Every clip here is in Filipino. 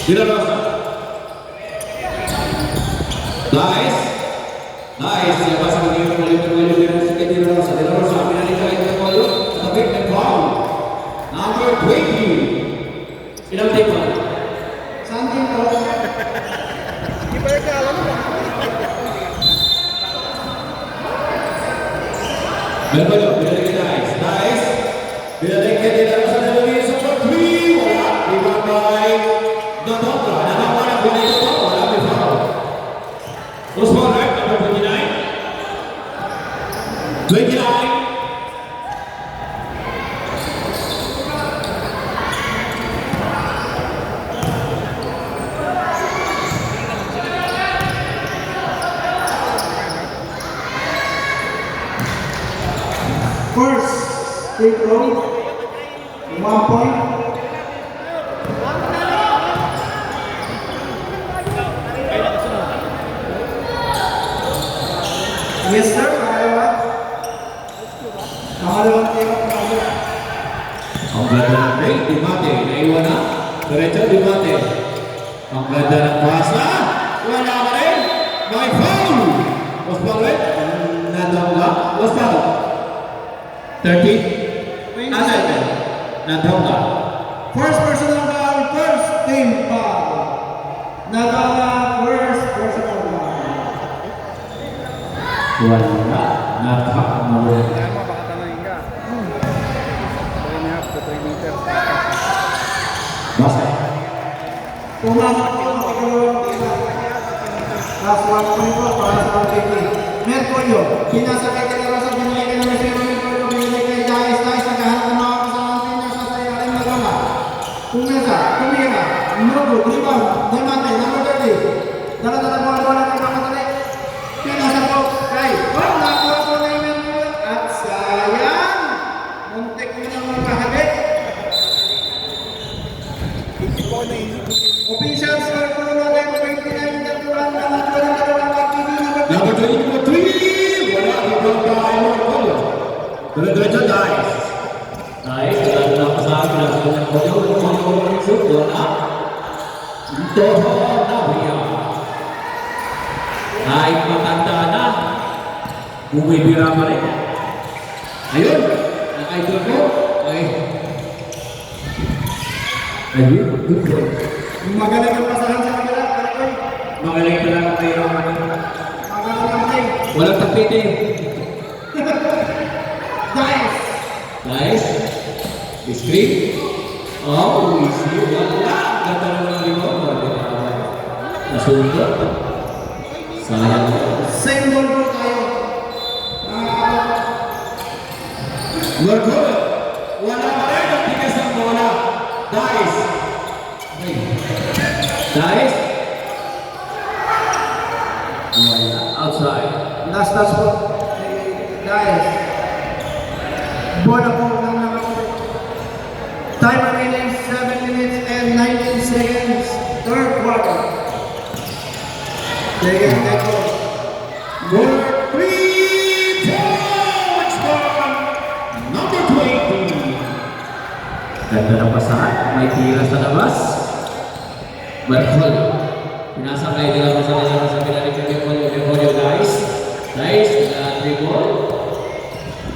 De La Rosa. Nice. Nice. Yang pasang dia oleh pemain dari sikit De La Rosa. De La Rosa menarikkan ke bola tetapi foul. Number 20. Inam tembak. Something else. Berbalik, bila lagi nice, nice. Bila lagi tidak bisa lebih seperti wala dipakai Dodonga. Nama mana bila itu wala berfoul. Terus foul right number 29. 29. First, free throw, 1 point. Yes, sir. Pangalawang tembak natin. Ang ganda ng break, di mate. Naiwan na. Diretso, di mate. Ang ganda ng pasa. Wala ka rin. May foul. Was foul rin. Nadonga. Was foul. 13. Asal. Nadonga. First personal foul, first team foul. Nadala, first personal foul. Wala. Napaka-mawala. Tama, baka tanongin ka. 3.5 to 3 meters. Basta. Pumasok po ang ikalawang tembak. Last 1 point po para sa RKT. Mercurio, pinasakay ka na sa binigay ka na Mercurio, binigay kay Dias, naghahanap ng mga kasama senior sa sayarin na gama. Pumesa, tumira, Nogo, rebound, Diamante, number 30. Dala-dala mo ang bola ng mga tali. Pinasa po, kay, nakuha po na yung Mercurio, at sayang, muntik mo na mga kahabit. Official score po natin, 29 na tuwan na ng dalawang RKT Number 23. Wala. Ibang tayo. Diretso, nice. Nice. Wala na pa sa akin. Wala na pa sa akin. Wala. Ito na niya. Kahit matanda na, bumibira pa rin. Ayun. Ang idol ko. Ay. Ayun. Good boy. Magaling ang pasahan sa kanila, Karakoy. Magaling talaga kayo. Magaling ang team. Walang tapitin. Dias. Nice. Screen. Oh, easy. Wala. Ganda naman ang rebound. Nasunod. Sayang. Same ball po tayo. Marco. Wala pa rin. Ang tigas ng bola. Dice. Dice. Wala. Outside. Last touch po. Dias. Bola po ng nakapit. Time remaining 7 minutes and 19 seconds. Third quarter. Again, that goal. Goal 3 points from number 20. Ganda ng pasahan. May tira sa labas. Berhol. Pinasakay nila sa nila sa pinalik ng Berhol guys. Nice. Dribble.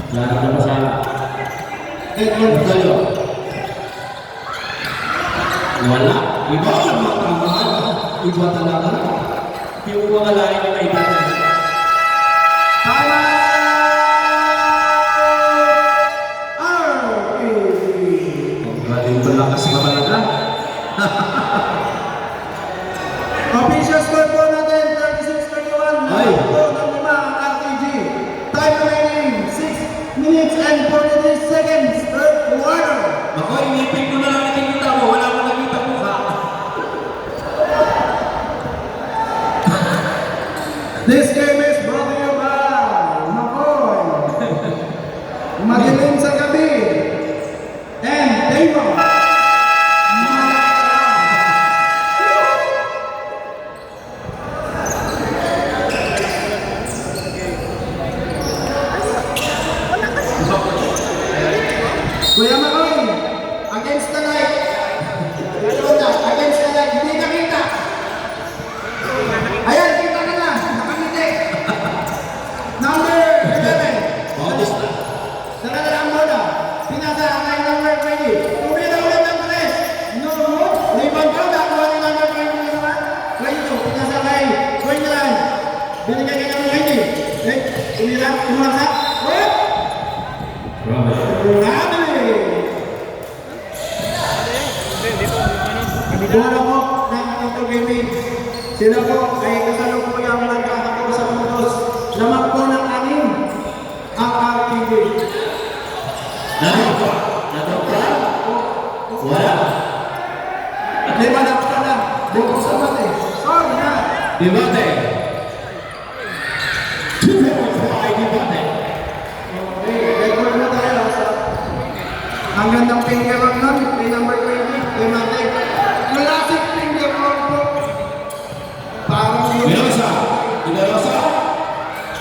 Ganda ng pasahan. Berhol. Wala. Iba ang mga tamaan. Iba talaga. Yung mga lain na kaibigan. Tama! RKT. Ang galing malakas ba talaga? Official score po natin, 36-31. Ay. Po ng 5 ang RTG. Time remaining, 6 minutes and 43 seconds. Third quarter. Ako, inipin ko na lang nakikita mo. Wala ko nakita mo ka. This game is brought to you by Makoy, Madilim sa Gabi, and Damon. Kuya Makoy, against the light. Against the light. Hindi Tumira ulit ng 3. No, limang pa. Nakuha ni number 22. Pinasa kay 29. Binigay kay number 20. Tumira, tumasa. Wait! Grabe! Bola po ng Auto Gaming. Sila po ay kasalukuyang nagkakataon sa puntos. Lamang po ng 6 ang RTV. Nandun pa? Wala. Lima na po na. Buko sa mati. Sorry na. Debate. 2 points by Debate. Okay, record na tayo sa ang gandang finger roll nun, may number 20, Limate. Classic finger roll po. Parang yung... Pilarosa.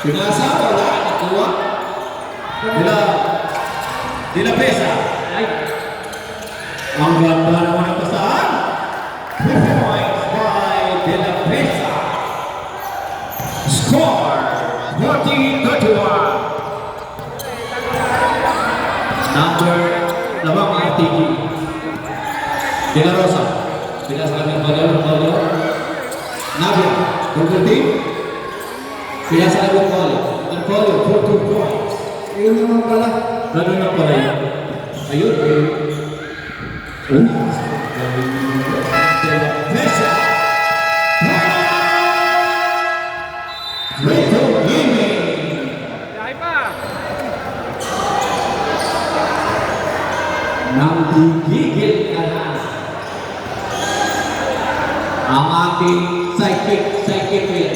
Pinasa. Wala. Nakuha. Dila Pesa. Ang ganda naman ang pasahan. 2 points by Dila Pesa. Score 40-31. Number lamang RTG. Dela Rosa. Dila sa kanyang Paulo. Navia. Gugulting. Dila sa kanyang Paulo. 4 points. Ayun naman pala. Ganun na pala yun. Ayun. Dela Pesa. Reto Gaming. Nang gigigil ka na ang ating psychic win.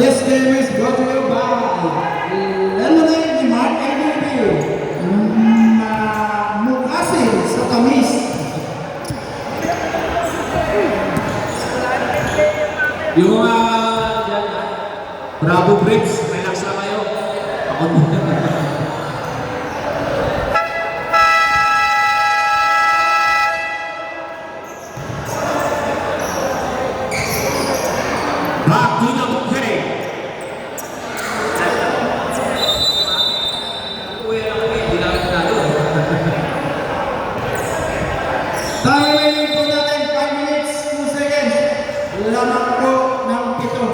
This game is brought to you by Lemonade ni Mark MVP. Mukhasin sa tamis. Yung mga Bravo Bricks, relax lang kayo. Ako muna. Back to the booking. Timing po natin 5 minutes, 2 seconds. Lamang po ng 7.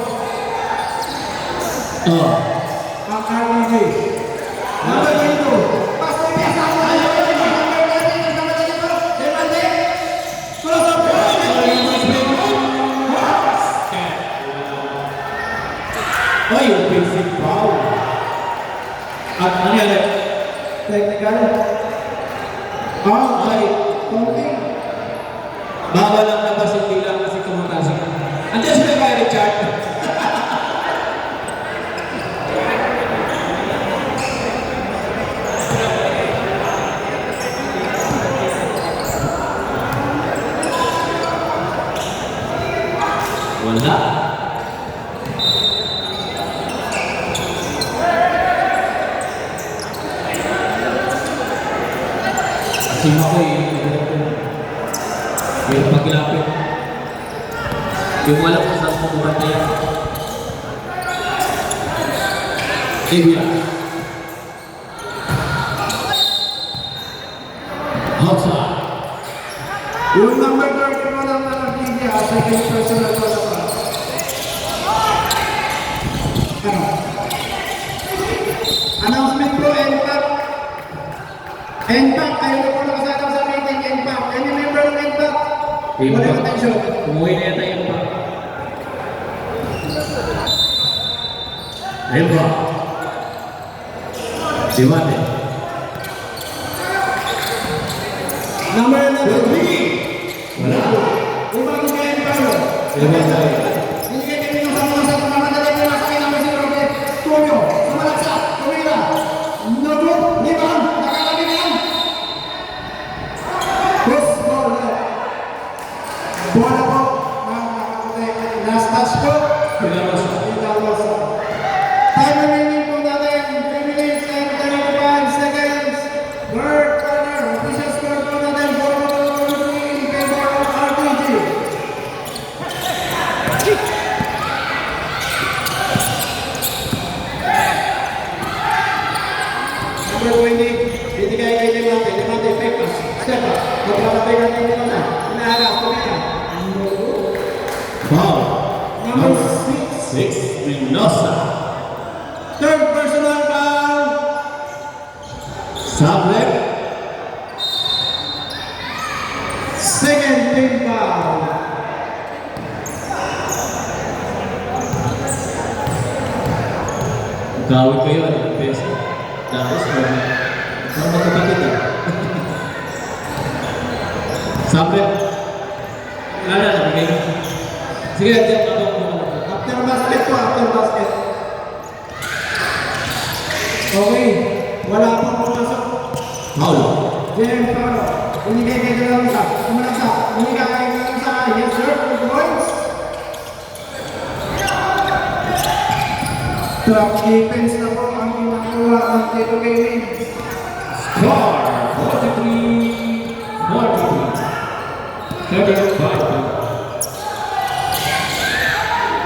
Oh. Ang RBG. Number 22. Pasto Piasa. Close up. Ay, yung basic foul. At ano yan? Technical. Ay, Counting. bawal ang labas, hindi lang kasi kumakasin. Andiyan sila kay Richard. Wala. Kasi ako yung pagkilapit. Yung wala kung saan pumunta na yan. Ibia. Outside. Yung number 30 po ng RBG, second personal po na pa. Ano? Announcement po, NPAC. NPAC, kayo na po nakasatang sa meeting, NPAC. Any member ng NPAC? Wala yung attention. Umuwi na yata yung pa. Ayun ba? Diwate. Number 3. Wala. Yung bago kayo NPAC. Diwate. Hindi kayo tinignan sa mga sa mga madali ko nasa kailangan si Robert. Tulio, sumalaksa, tumira. Nodo, limang, nakakabigyan. Cross ball. Bola po. Last touch po. Pilarosa. Time remaining po natin, 3 minutes and 35 seconds. Third corner, official score po natin, 4-3 in favor of RTG. Number 20, binigay kay Limate. Diamante, fake pass. Step up. Magpapapay natin dito na. Inaharap, kumita. Foul. Number 6. 6, Reynosa. Third personal foul. Sablek. Second team foul. Gawin kayo, ano yung best? Tapos, ano magkapatid eh? Sablek. Wala na, bigay na. Sige, dyan ako. After basket po, after basket. Okay, wala pong pumasok. Foul. Jem Paro, binigay kay Dalarosa. Kumalaksa, binigay kay Dalarosa. Yes sir, 2 points. Trap defense na po ang ginagawa ng Tito Gaming. Score 43-43. 35.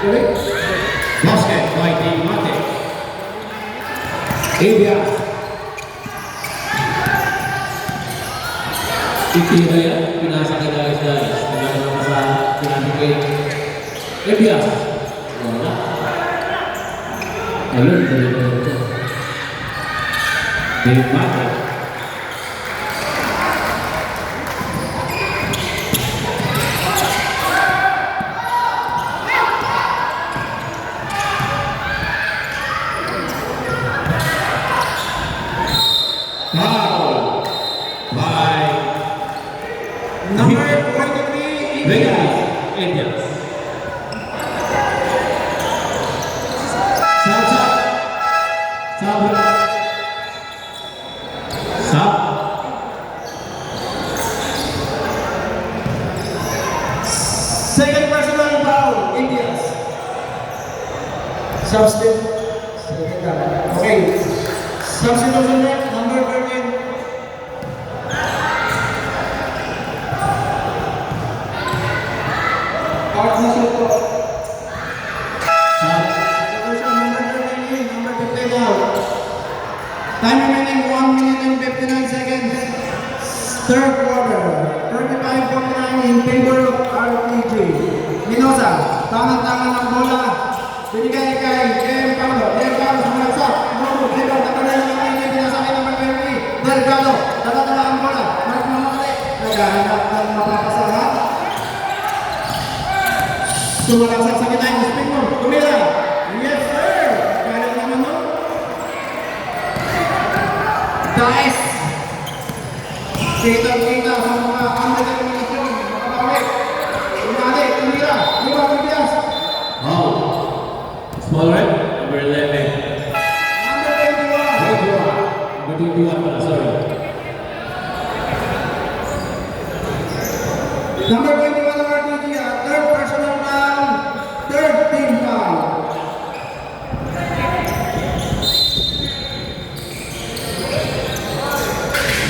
Correct? Basket by Diamante. Ibias. Itira yan, pinasa kay Darius. Nagano naman sa pinamigay. Ibias. Wala. Ayun, dali ko ito. Diamante. Foul by Number 43, Vegas. India. Indians. Sab. Second personal foul, Indians. Substitute. Okay. Substitution net, number 13. Out na siya po. Substitution number 13, number 15 now. Time remaining 1 minute and 59 seconds. Third quarter, 35-49 in favor of RPG. Minosa, tangan-tangan ng bola. Binigay kay Jem Paulo. Jem Paulo sa mga sa. Moro, Jem Paulo, nakalayan ng kanya pinasakay ng McCarthy. Delgado, daladala ang bola. Mark Mamakali, naghahanap ng mapapasahan. Sumalaksak sa kita yung spin mo. Tumira. Yes, sir. Kaya naman mo. Dice. Kita-kita sa mga underdetermination. Makapawit. Umali, tumira. Lima, Ibias. Foul. Small right? Number 11. Number 21. Number 21 pala, sorry. Number 21 ng RTG, third personal foul, third team foul.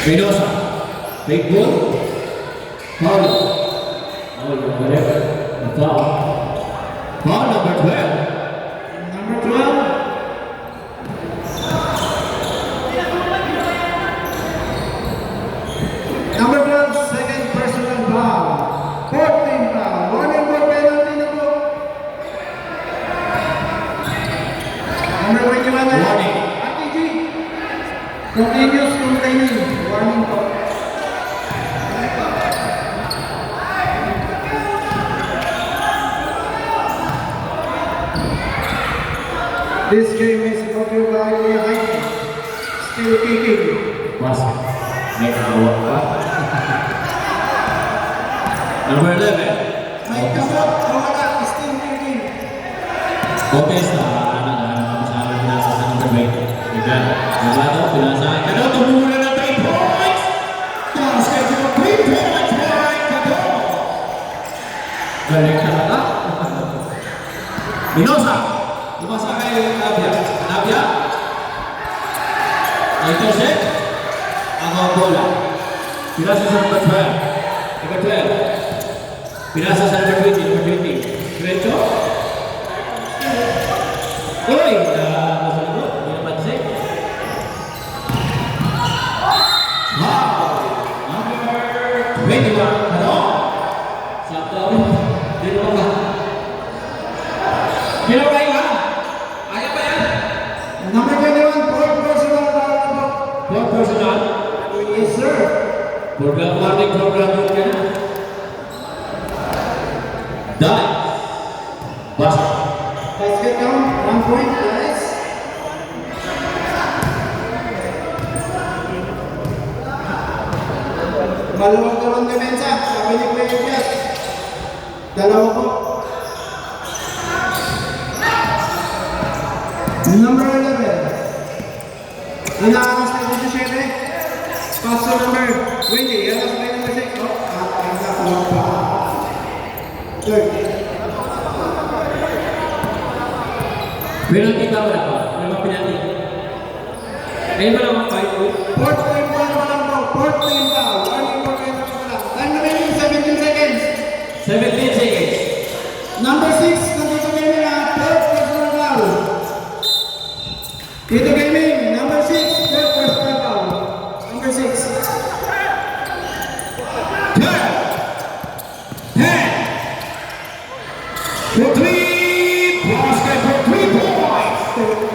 Reynosa. Big ball. Foul. Foul number 11. Foul. Foul number 12. Number 12. Number 12, second personal foul, fourth team foul. Warning for penalty na po. Number 21 na Warning. RTG. Continuous complaining. Warning po. This game is brought to you by Haiti. Still kicking. Basket. May awa pa. Number 11. May kabot, wala, still kicking. Contest na. Naghahanap sa amin pinasa sa number 20. Bigla. Naglato, pinasa. Kano, tumula na 3 points! Basket for 3 points by Kano. Galing talaga. Minosa. Lumasa kay Navia. Navia. Intercept. Ang bola. Pinasa sa number 12. Number 12. Pinasa sa number 20. Number 20. Diretso. Uy! Nasa likod. Hindi napansin. Wow! 21. Ano? Sakto. Dito ka. Ginawa kayo ha? Ayaw ba yan? Number 21, fourth personal foul na po. Fourth personal. Yes, sir. Warning program yun ka na. Dahil. Basta. Basket count, 1 point, guys. Maluwag dalawang demensa, sabi ni Kuya Elias. Dalawa po. Number 11. Inaaras na 17. Paso number 20. Yan ang number 6. Oh, ang pa. Third. Penalty ba wala pa? Wala pa penalty. Ayun ba naman 5-0? Fourth time foul pa lang po. Fourth time foul. Warning for penalty pa lang. Time remaining 17 seconds. 17 seconds. Number 6, nandito gaming na third personal foul. Dito gaming, number 6, third personal foul. Number 6. 10. 10. For 3. Basket for 3 points.